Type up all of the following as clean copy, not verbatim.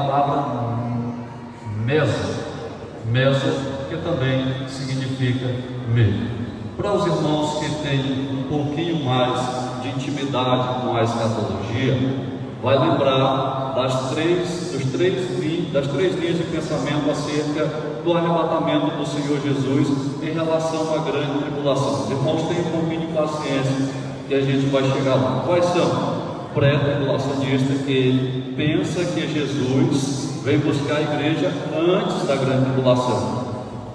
palavra meso, que também significa meio. Para os irmãos que têm um pouquinho mais de intimidade com a escatologia, vai lembrar das três linhas de pensamento acerca do arrebatamento do Senhor Jesus em relação à grande tribulação. Os irmãos têm um pouquinho de paciência que a gente vai chegar lá. Quais são? Pré-tribulacionista, que pensa que Jesus veio buscar a igreja antes da grande tribulação.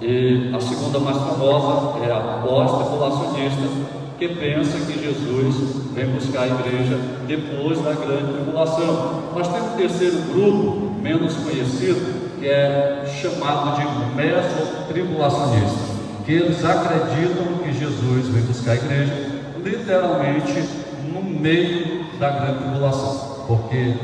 E a segunda mais famosa é a pós-tribulacionista, que pensa que Jesus vem buscar a igreja depois da grande tribulação. Mas tem um terceiro grupo, menos conhecido, que é chamado de mesotribulacionista, que eles acreditam que Jesus vem buscar a igreja literalmente no meio da grande tribulação, porque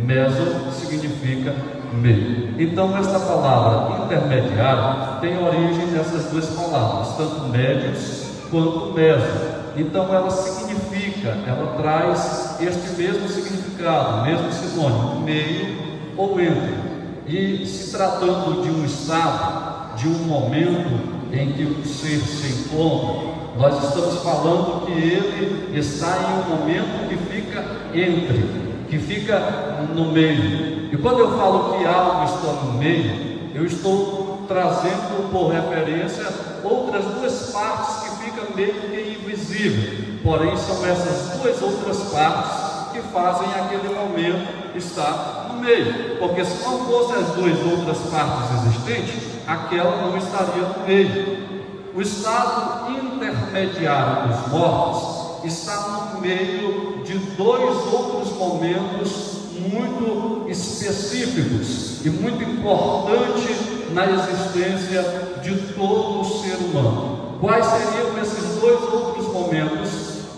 meso significa meio. Então esta palavra intermediário tem origem nessas duas palavras, tanto médios quanto meso. Então ela significa, ela traz este mesmo significado, mesmo sinônimo, meio ou entre. E se tratando de um estado, de um momento em que o ser se encontra, nós estamos falando que ele está em um momento que fica entre, que fica no meio. E quando eu falo que algo está no meio, eu estou trazendo por referência outras duas partes que ficam meio que invisíveis, porém são essas duas outras partes que fazem aquele momento estar no meio, porque se não fossem as duas outras partes existentes, aquela não estaria no meio. O estado intermediário dos mortos está no meio de dois outros momentos muito específicos e muito importantes na existência de todo o ser humano. Quais seriam esses dois outros momentos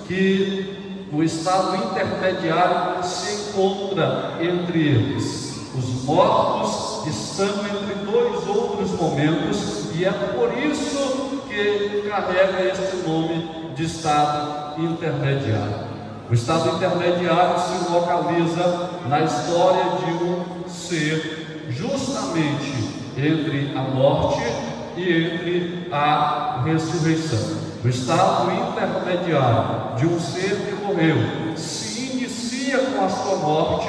que o estado intermediário se encontra entre eles? Os mortos estão entre dois outros momentos, e é por isso que carrega este nome de estado intermediário. O estado intermediário se localiza na história de um ser justamente entre a morte e entre a ressurreição. O estado intermediário de um ser que morreu se inicia com a sua morte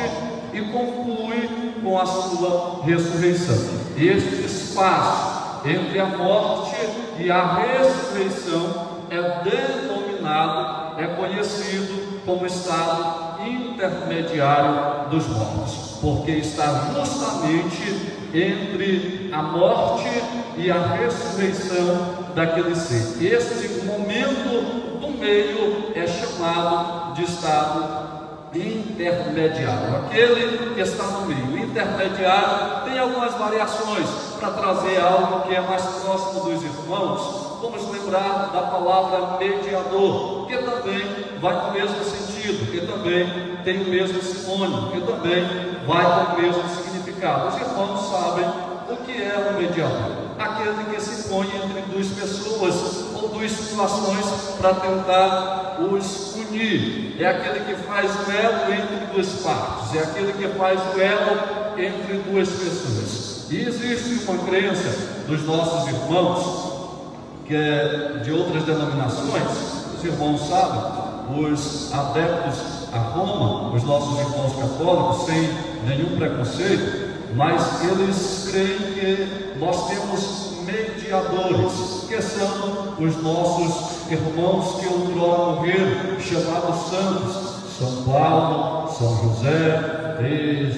e conclui com a sua ressurreição. Este espaço entre a morte e a ressurreição é denominado, é conhecido como estado intermediário dos mortos, porque está justamente entre a morte e a ressurreição daquele ser. Este momento do meio é chamado de estado intermediário, aquele que está no meio. O intermediário tem algumas variações para trazer algo que é mais próximo dos irmãos. Vamos lembrar da palavra mediador, que também vai com o mesmo sentido, que também tem o mesmo sinônimo, que também vai com o mesmo significado. Os irmãos sabem o que é o mediador: aquele que se põe entre duas pessoas ou duas situações para tentar os unir. É aquele que faz o elo entre duas partes, é aquele que faz o elo entre duas pessoas. E existe uma crença dos nossos irmãos, que é de outras denominações. Os irmãos sabem, os adeptos a Roma, os nossos irmãos católicos, sem nenhum preconceito, mas eles creem que nós temos mediadores, que são os nossos irmãos que outrora morreram, chamados santos: São Paulo, São José,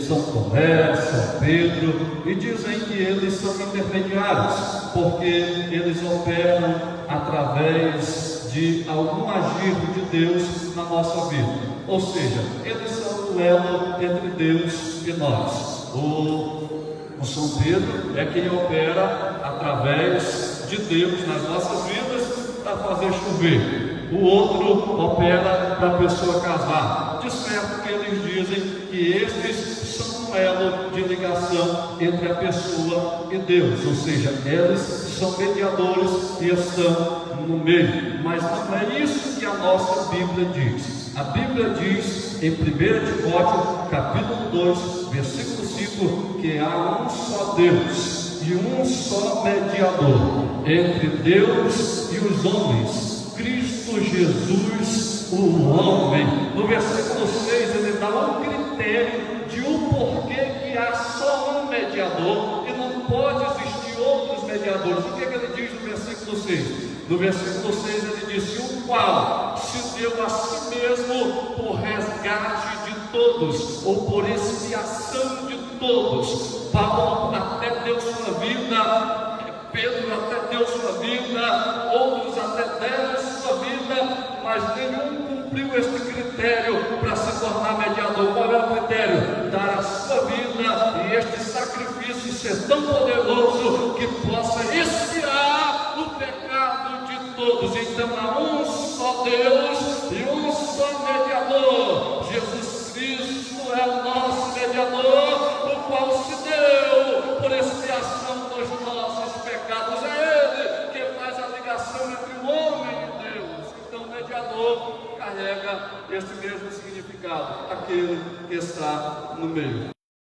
São Tomé, São Pedro, e dizem que eles são intermediários, porque eles operam através de algum agir de Deus na nossa vida. Ou seja, eles são o elo entre Deus e nós. O São Pedro é quem opera através de Deus nas nossas vidas para fazer chover. O outro opera para a pessoa casar. De certo que eles dizem que estes são um elo de ligação entre a pessoa e Deus. Ou seja, eles são mediadores e estão no meio. Mas não é isso que a nossa Bíblia diz. A Bíblia diz em 1 Timóteo capítulo 2, versículo 5, princípio que há um só Deus e um só mediador entre Deus e os homens, Cristo Jesus, o homem. No versículo 6 ele dá um critério de um porquê que há só um mediador e não pode existir outros mediadores. O que ele diz no versículo 6? No versículo 6 ele disse: o qual se deu a si mesmo por resgate de todos, ou por expiação de todos. Paulo até deu sua vida, Pedro até deu sua vida, outros até deram sua vida, mas nenhum cumpriu este critério para se tornar mediador. Qual é o critério? Dar a sua vida e este sacrifício ser tão poderoso que possa expiar o pecado de todos. Então há um só Deus e um só mediador. Jesus Cristo é o nosso mediador, o qual se deu por expiação dos nossos pecados. É Ele que faz a ligação entre o homem e Deus. Então o mediador carrega este mesmo significado, aquele que está no meio.